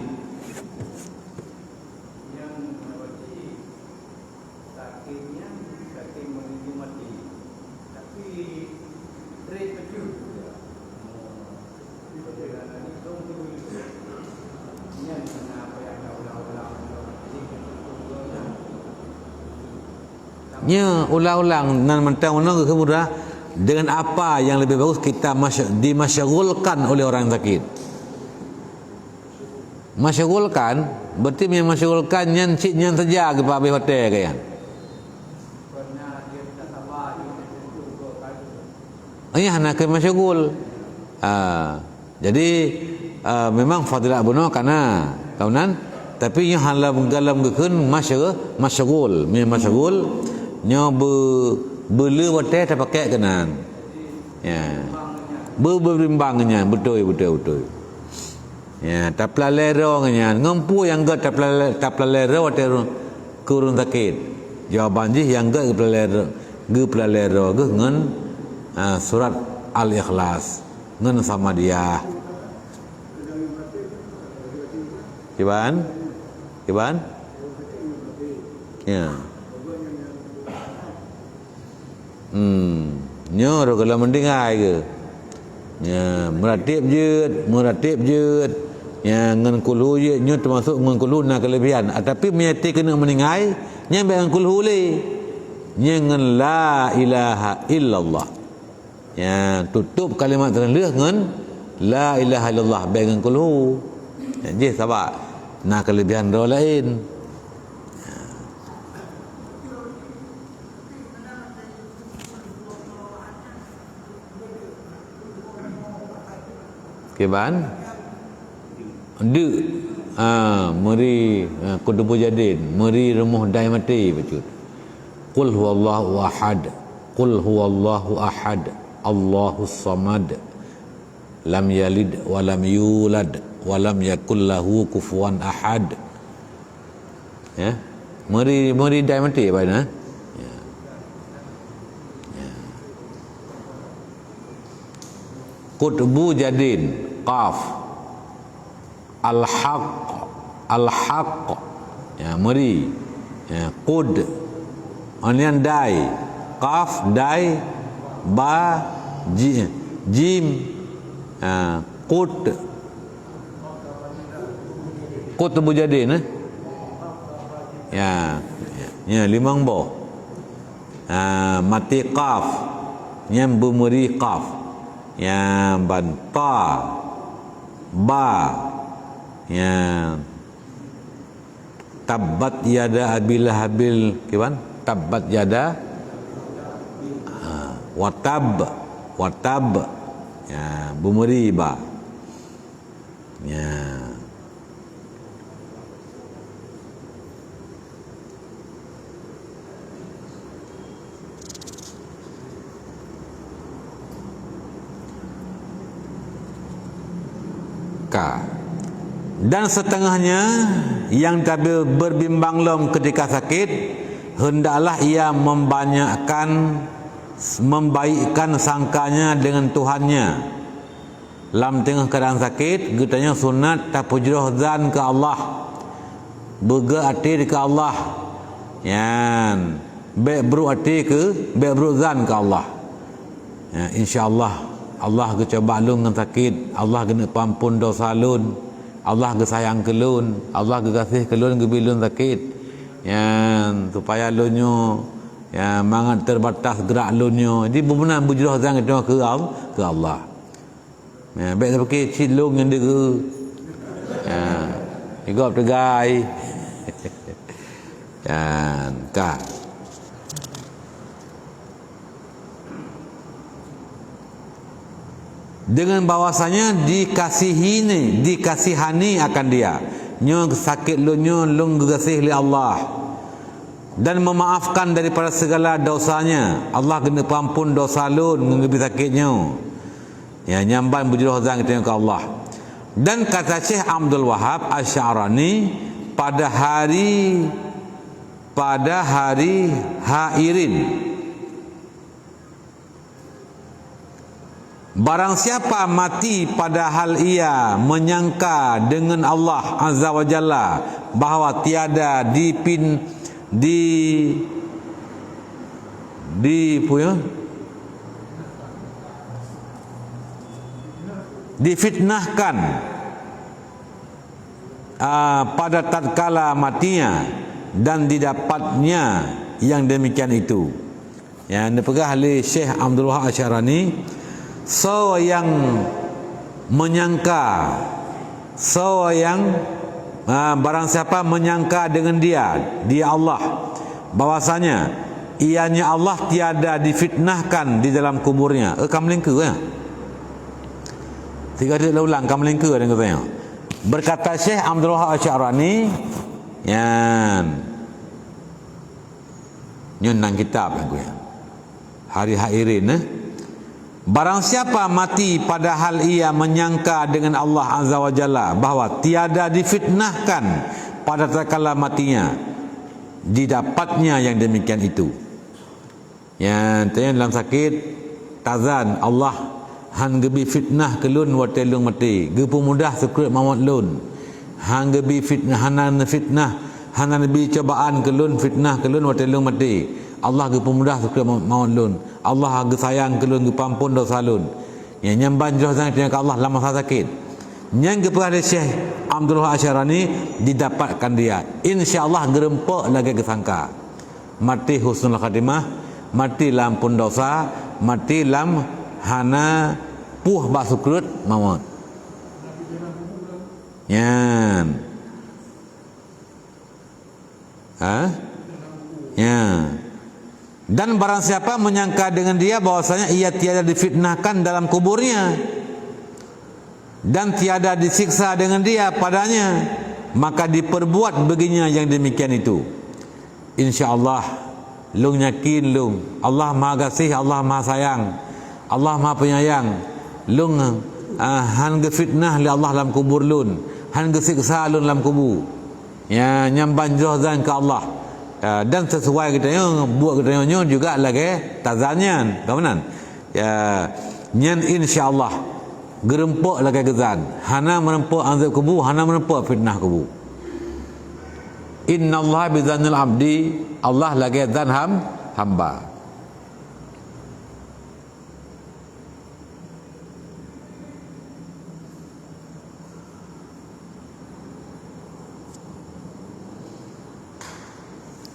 Nya ulang-ulang nan mentang ke kemudian dengan apa yang lebih bagus kita dimasyghulkan oleh orang sakit. Masyghulkan berarti yang masyghulkan nyan cik nyan saja ke pabe hotel ke yang. Ayah nak ke masyghul. Jadi memang fadilah bunuh kana kaunan tapi yang halam galam gekeun masyghul nya beli wate tak pakai kenan. Ya. Berimbangnya betul. Ya, taplalero nya ngempu yang gak taplalero wate kurun sakit. Jawaban je yang gak geplalero ge ngan surat Al-Ikhlas ngan sama dia. Iban? Ya. Nyo kalau mendengar ke. Ya, meratip jeut. yang ngan kulhu ye nyo termasuk ngan kulhu na kelebihan, tapi menyati kena meningai nya ngan kulhu le nya ngan la ilaha illallah, ya tutup kalimat terleh ngan la ilaha illallah bae ngan kulhu. Jadi sebab na kelebihan do lain. Keban de meri kudubu jadin meri remuh dai mati becut. Qul huwallahu ahad, qul huwallahu ahad, Allahus samad, lam yalid wa lam yulad wa lam yakul lahu kufuwan ahad. Ya, meri dai mati apa ya? Qutbu jadin qaf, al-haq ya meri ya qud onian dai qaf dai ba jim qutbu jadin ya limang bo mati qaf nyam bumuri qaf ya banta ba ya tabbat yada abil habil kiban tabbat yada watab ya bumuri ba ya dan setengahnya yang tabi berbimbang lom ketika sakit, hendaklah ia membaikkan sangkanya dengan Tuhannya. Lam tengah keadaan sakit, getanya sunat tapujroh zan ke Allah, bega hati ke Allah, yan be'bru hati ke be'bru zan ke Allah, ya, insyaAllah Allah ke coba lun dengan sakit, Allah kena pampun dosa lun, Allah ke sayang ke lun, Allah ke kasih ke lun ke bilun sakit, yang supaya lunyo ya mangat terbatas gerak lunyo. Jadi benar bujurah zang itu ke Allah. Ya baik pakai cilung yang dia ke. Ya igop tegai. Dan ka dengan bahwasanya dikasihani akan dia nyo sakit lu nyo lung kasih li Allah dan memaafkan daripada segala dosanya. Allah kena pampun dosa lun ngebi sakitnya ya nyamban bujurah zang itu ke Allah. Dan kata Syekh Abdul Wahab Asy'arani pada hari Hairin, barang siapa mati padahal ia menyangka dengan Allah Azza wa Jalla bahawa tiada difitnahkan pada tatkala matinya dan didapatnya yang demikian itu. Yang dipegah oleh Syekh Abdul Wahab Asy'arani, so yang menyangka, barang siapa menyangka dengan dia Allah bahwasanya ianya Allah tiada difitnahkan di dalam kuburnya. Kamu lingku ya? Tiga dia ulang kamu lingku dengan katanya. Berkata Syekh Abdul Wahab Asy'arani, nang kitab aku ya. Hari Hairin barang siapa mati padahal ia menyangka dengan Allah Azza wa Jalla bahawa tiada difitnahkan pada tatkala matinya, didapatnya yang demikian itu. Yang tanya dalam sakit tazan Allah han gebi fitnah kelun wate lung mati, gepu mudah sekret mawat lun. Han gebi fitnah hanan bi cobaan kelun fitnah kelun wate lung mati. Allah ge pemudah sekret mawat lun. Allah ge sayang kelun ge pampun dosa lun. Yang nyamban jauh sangat dengan Allah lama sakit. yang kepada Syekh Abdullah Asy'arani didapatkan dia, insya-Allah gerempek lagi kesangka mati husnul khatimah, mati lam pun dosa, mati lam hana puh bak sukrut maut. Yan. Ya. Dan barang siapa menyangka dengan dia bahwasanya ia tiada difitnahkan dalam kuburnya dan tiada disiksa dengan dia padanya, maka diperbuat baginya yang demikian itu. InsyaAllah lung yakin lung Allah Maha Kasih, Allah Maha Sayang, Allah Maha Penyayang. Lung han gefitnah li Allah dalam kubur lun, han gesiksa lun dalam kubur. Ya, nyamban johzan ke Allah. Dan sesuai katanya buat katanya juga lagi tazanyan kawanan. Ya, nyan insyaallah gerempek lagi gezan. Hana merempek azab kubur, hana merempek fitnah kubur. Innallaha bizanil abdi, Allah lagi zan hamba.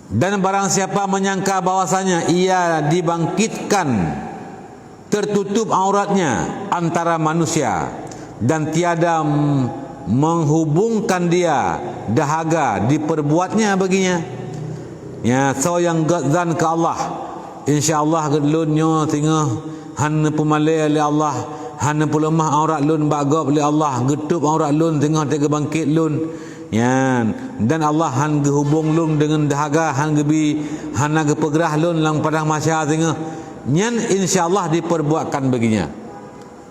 Dan barang siapa menyangka bahwasanya ia dibangkitkan tertutup auratnya antara manusia dan tiada menghubungkan dia dahaga diperbuatnya baginya, ya, so yang gadzan ke Allah, insyaallah gedlunnya tingah han pemalai li Allah, han pelemah aurat lun bagop li Allah, getup aurat lun tingah tega bangkit lun. Ya, dan Allah han gehubung lung dengan dahaga, han gebi han gepegrah lun lang padang masya tengah nyan insyaallah diperbuatkan baginya,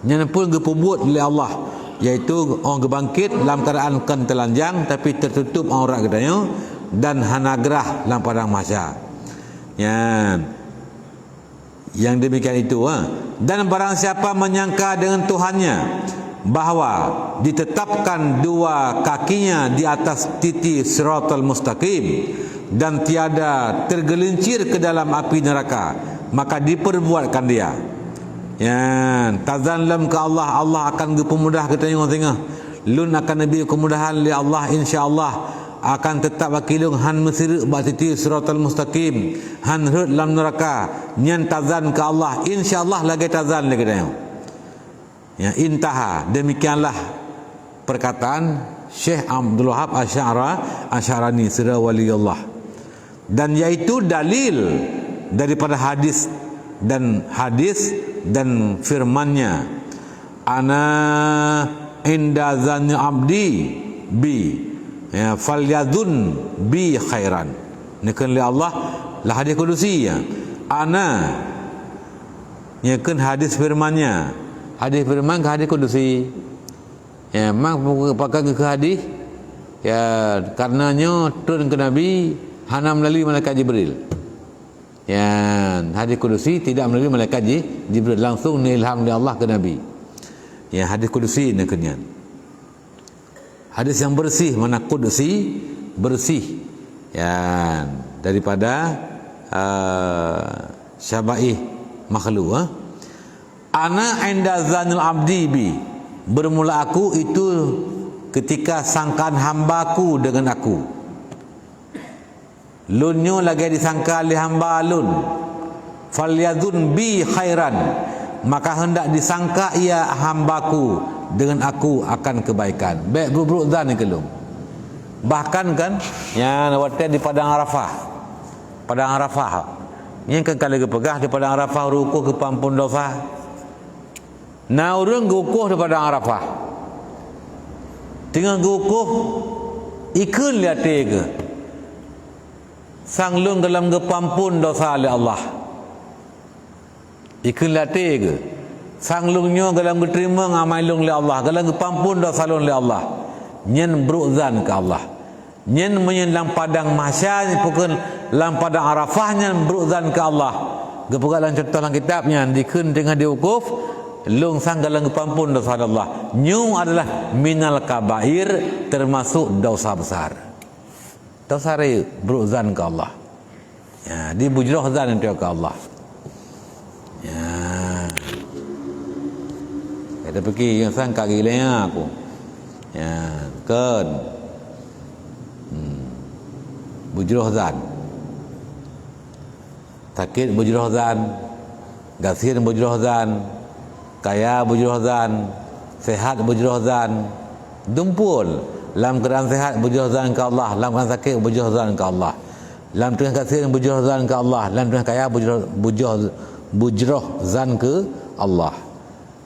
nyan pun geperbuat oleh Allah, iaitu orang gebangkit dalam keadaan kan telanjang tapi tertutup aurat katanya dan hanagrah dalam padang masya. Ya, yang demikian itu. Dan barang siapa menyangka dengan Tuhannya bahawa ditetapkan dua kakinya di atas titi siratal mustaqim dan tiada tergelincir ke dalam api neraka, maka diperbuatkan dia. Ya, tazanlam ke Allah, Allah akan dipemudah kita tengok-tengok. Lun akan nabi kemudahan li Allah, insyaallah akan tetap wakilung han mesir ba titi siratal mustaqim, han hud dalam neraka, nyan tazan ke Allah, insyaallah lagi tazan lagi tengok. Ya, intaha. Demikianlah perkataan Syekh Abdul Wahab Asy'arani sira waliullah, dan yaitu dalil daripada hadis dan firmannya, ana inda zanni abdi bi, ya, falyadun bi khairan. Nekan li Allah lah hadis kudusi, ya, ana nyekan hadis firmannya. Hadis firman ke hadis kudusi. Ya, mak pakai ke hadis. Ya, karenanya turun ke Nabi hana melalui malaikat Jibril. Ya, hadis kudusi tidak melalui malaikat Jibril, langsung ilham dari Allah ke Nabi. Ya, hadis kudusi nakenya. Hadis yang bersih, mana kudusi bersih. Ya, daripada syabaih makhluk. Ana inda zanil abdi bi, bermula aku itu ketika sangkaan hambaku dengan aku. Lunyo lagi disangka oleh hamba lun, falyadun bi khairan, maka hendak disangka ia hambaku dengan aku akan kebaikan. Baik buruk zan ni kelum. Bahkan kan yang waktu di padang Arafah, yang kan kalau kepegah di padang Arafah ruku ke pampun dosa. Nah, orang gukuh daripada Arafah tinggal gukuh ikun lihat ke sang lung dalam gepampun dosa oleh Allah, ikun lihat ke sang lungnya dalam diterima ngamal lung oleh Allah, dalam gepampun dosa lung oleh Allah, nyen beruzan ke Allah, nyen menyelang padang mahsyar pukul dalam padang Arafah, nyen beruzan ke Allah. Gepegat dalam contoh dalam kitabnya dikun dengan diukuf lung sang galang pampun dosa Allah. Nyu adalah minal kabair, termasuk dosa besar. Dosa re beruzan ke Allah. Ya, di bujroh zan ke Allah. Ya. Ada pergi yang sangka gilanya aku. Ya, kan. Bujroh zan. Sakit bujroh zan. Gasin bujroh zan. Kaya bujroh zan. Sehat bujroh zan. Dumpul. Dalam keadaan sehat bujroh zan ke Allah, dalam keadaan sakit bujroh zan ke Allah. Dalam tengah gasin bujroh zan ke Allah, dalam tengah kaya bujroh zan ke Allah.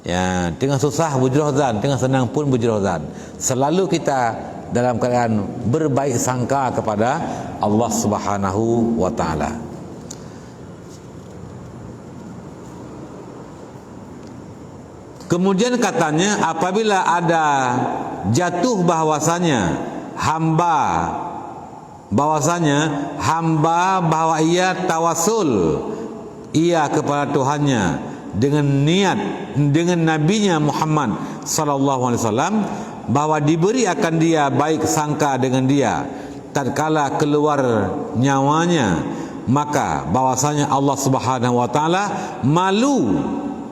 Ya, tengah susah bujroh zan, tengah senang pun bujroh zan. Selalu kita dalam keadaan berbaik sangka kepada Allah Subhanahu wa taala. Kemudian katanya apabila ada jatuh bahwasanya hamba bahwa ia tawasul ia kepada Tuhannya dengan niat dengan nabinya Muhammad sallallahu alaihi wasallam, bahwa diberi akan dia baik sangka dengan dia tatkala keluar nyawanya, maka bahwasanya Allah Subhanahu wa taala malu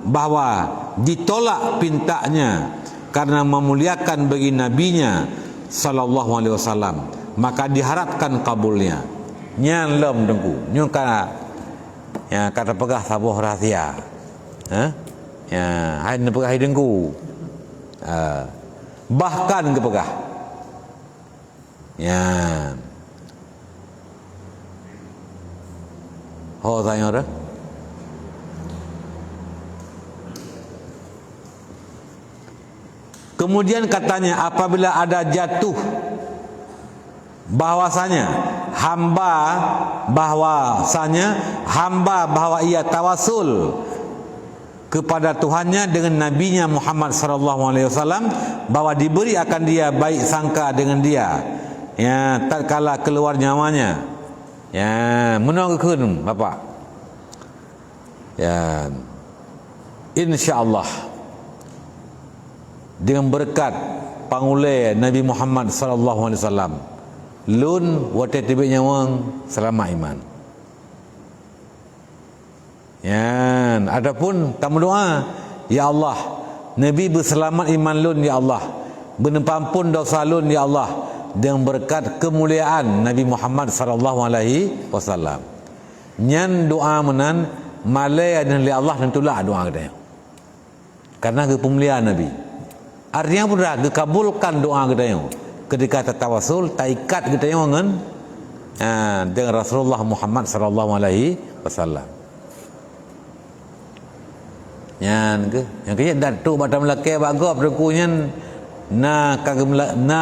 bahwa ditolak pintanya karena memuliakan bagi nabinya sallallahu alaihi wasallam, maka diharapkan kabulnya. Nyan lem dengku nyu kana ya kata pegah sabuh rahsia. Ya hai pegah dengku. Bahkan ke pegah. Ya. Ho tanya dah. Kemudian katanya apabila ada jatuh bahwasanya hamba bahwa ia tawasul kepada Tuhannya dengan nabinya Muhammad sallallahu alaihi wasallam, bahwa diberi akan dia baik sangka dengan dia ya tatkala keluar nyawanya. Ya, menunggukeun Bapak. Ya. Insyaallah dengan berkat pangulai Nabi Muhammad sallallahu alaihi wasallam lun wate tibe nyawang selama iman. Ya, adapun tamu doa, ya Allah, Nabi berselamat iman lun ya Allah, benempampun dosa lun ya Allah, dengan berkat kemuliaan Nabi Muhammad sallallahu alaihi wasallam. Nyan doa menan malai dan li Allah tentulah doa kita. Karena kemuliaan Nabi. Artinya pun dah dikabulkan doa kita yang ketika tatawasul taikat kita yang dengan Rasulullah Muhammad sallallahu alaihi wasallam. Yang kaya datuk batam laki bagop rekunya na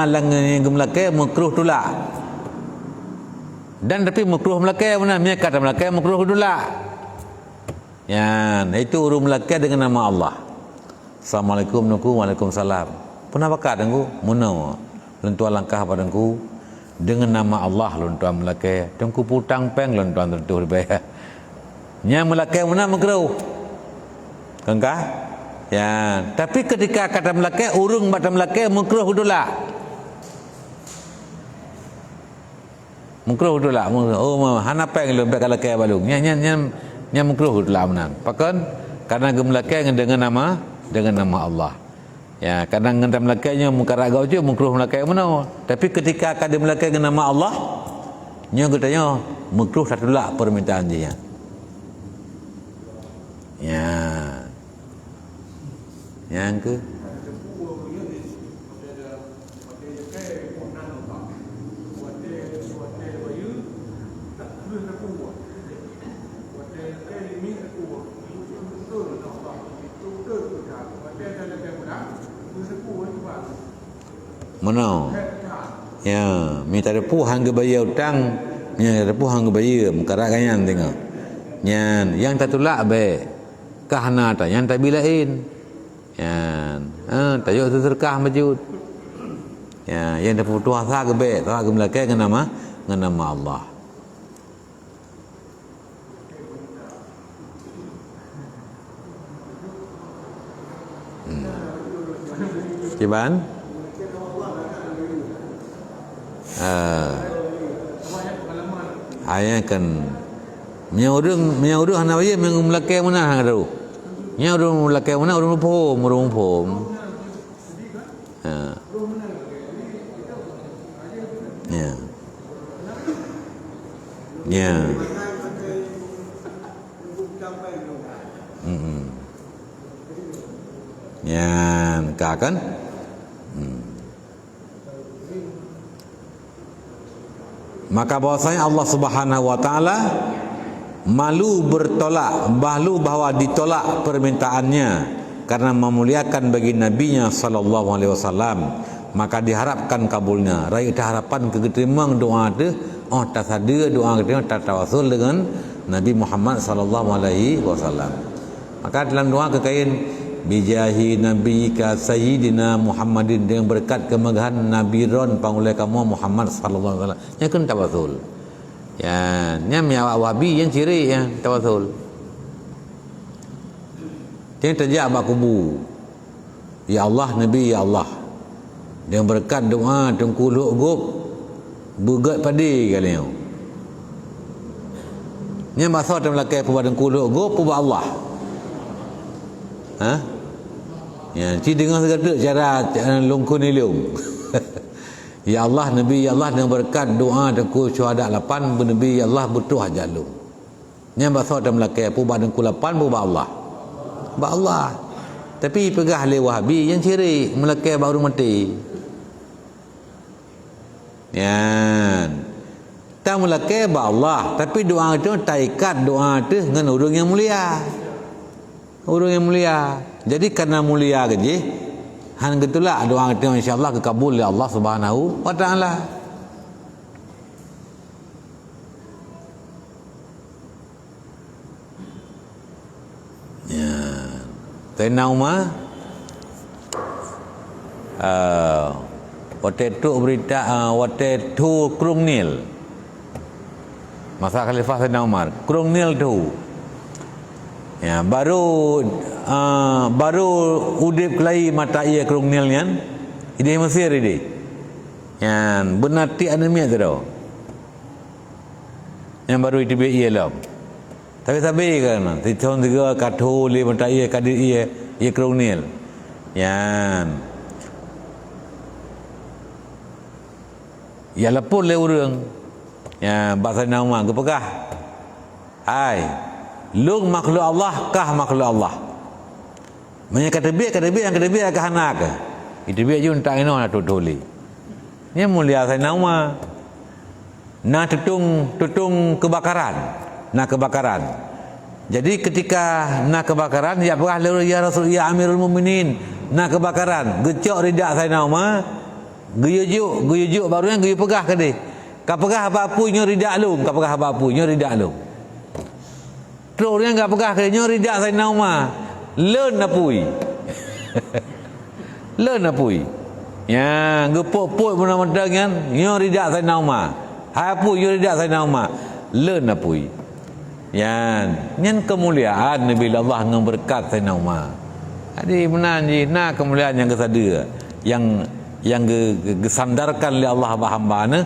langan gemlake makruh tula. Dan tapi makruh melake mana dia kata melake makruh tula. Ya, itu urus melake dengan nama Allah. Assalamualaikum nuku waalaikumsalam. Pernah bakat engku munau lentuan langkah padaku dengan nama Allah lentuan melake. Tengku putang peng lentuan tentu lebih. Nya melake mana makruh. Kengkah? Ya, tapi ketika kata melake urung batam melake makruh dula. Makruh dula. Oh, hana peng lembek kalake balung. Nya makruh dula menan. Pakon karena gemlake dengan nama Allah. Ya, kadang ngendam melakainya mungkar agak je makruh melakai mana. Tapi ketika kadang melakai dengan nama Allah, nya katanya makruh satulah permintaan dia. Ya. Yang ke mana? Ya, minta repuh hang bayar hutang, nya repuh hang bayar mengkarak kanyan tengok. Nyan, yang tatulak be. Kahna ta yang tak bilain. Yan. Tajuk terserkah majud. Ya, yang dapat putus asa ke be, tak ke melake dengan nama Allah. Ciban? Ayah kan menyauruh anak ayah melake mana hang tahu. Nya urung melake mana urung pom. Ya. Ya, kan? Maka bahwasanya Allah Subhanahu wa taala malu bahawa ditolak permintaannya karena memuliakan bagi nabinya sallallahu alaihi wasallam, maka diharapkan kabulnya. Rai harapan kegetemang doa tu, tak ada doa kita tak tawasul dengan Nabi Muhammad sallallahu alaihi wasallam. Maka dalam doa kekain bijahi nabiyika sayyidina Muhammadin, dengan berkat kemegahan Nabi Ron pangulai kamu Muhammad sallallahu alaihi wasallam. Nya kan tawasul. Ya, nya miawak wabi yang ciri ya tawasul. Dia terjak bak kubu. Ya Allah Nabi ya Allah. Dengan berkat doa tengkuluk gup bugat padi kali ni. Nya masa dalam lakai pada tengkuluk gup pu Allah. Ha? Ya, ci dengar segala cara lungkun ilung. Ya Allah Nabi ya Allah, dengan berkat doa tengku syuhada 8 Nabi ya Allah butuh hajat lu. Nya masa dalam lakai pu pada tengku 8 pu Allah. Ba Allah. Tapi pegah le Wahabi yang ciri melekai baru mati. Ya. Tak melekai ba Allah, tapi doa itu tak ikat doa itu dengan orang yang mulia. Orang yang mulia. Jadi karena mulia gaji, han gitulah doa itu insya-Allah kekabul oleh Allah Subhanahu wa taala. Ya. Sayyidina Umar waktu itu berita waktu itu Krung Nil, masa Khalifah Sayyidina Umar, Krung Nil tu ya baru udip kelai mata ia Krung Nil nyan ide Mesir ide yang benati anemia tu dah yang baru itu ia lah. Tapi sabi kan, tahun 3 katu le mata ia kadir ia Krung Nil. Yan. Ya lepun le urang. Ya bahasa nama ke pekah. Hai. Lung makhluk Allah kah makhluk Allah. Manya kata biak ke hanak. Itu biak jun tak eno nak tutuli. Ni mulia saya nama. Na tutung kebakaran. Nak kebakaran. Jadi ketika nak kebakaran ya pegah ya Rasul ya Amirul Mukminin nak kebakaran gecok ridak saya nama guyujuk barunya guyu pegah ke dia. Ka pegah apa nyo ridak lu, ka pegah apa nyo ridak lu. Terusnya enggak pegah ke nyo ridak saya nama. Leun napui. Leun napui. Ya gepuk-puk menang-menang kan nyo ridak saya nama. Hapu nyo ridak saya nama. Leun napui. Yan kemuliaan Nabi Allah dengan berkat Sayyidina Umar. Jadi menanji na kemuliaan yang kesada yang gesandarkan oleh Allah hamba-hambana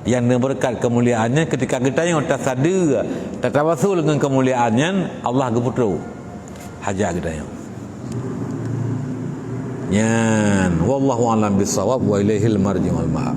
yang dengan berkat kemuliaannya ketika kita yang tersadar tertawasul dengan kemuliaannya Allah geputru hajat kita yang. Yan wallahu alam bisawab wa ilaihil marji wal ma'ab.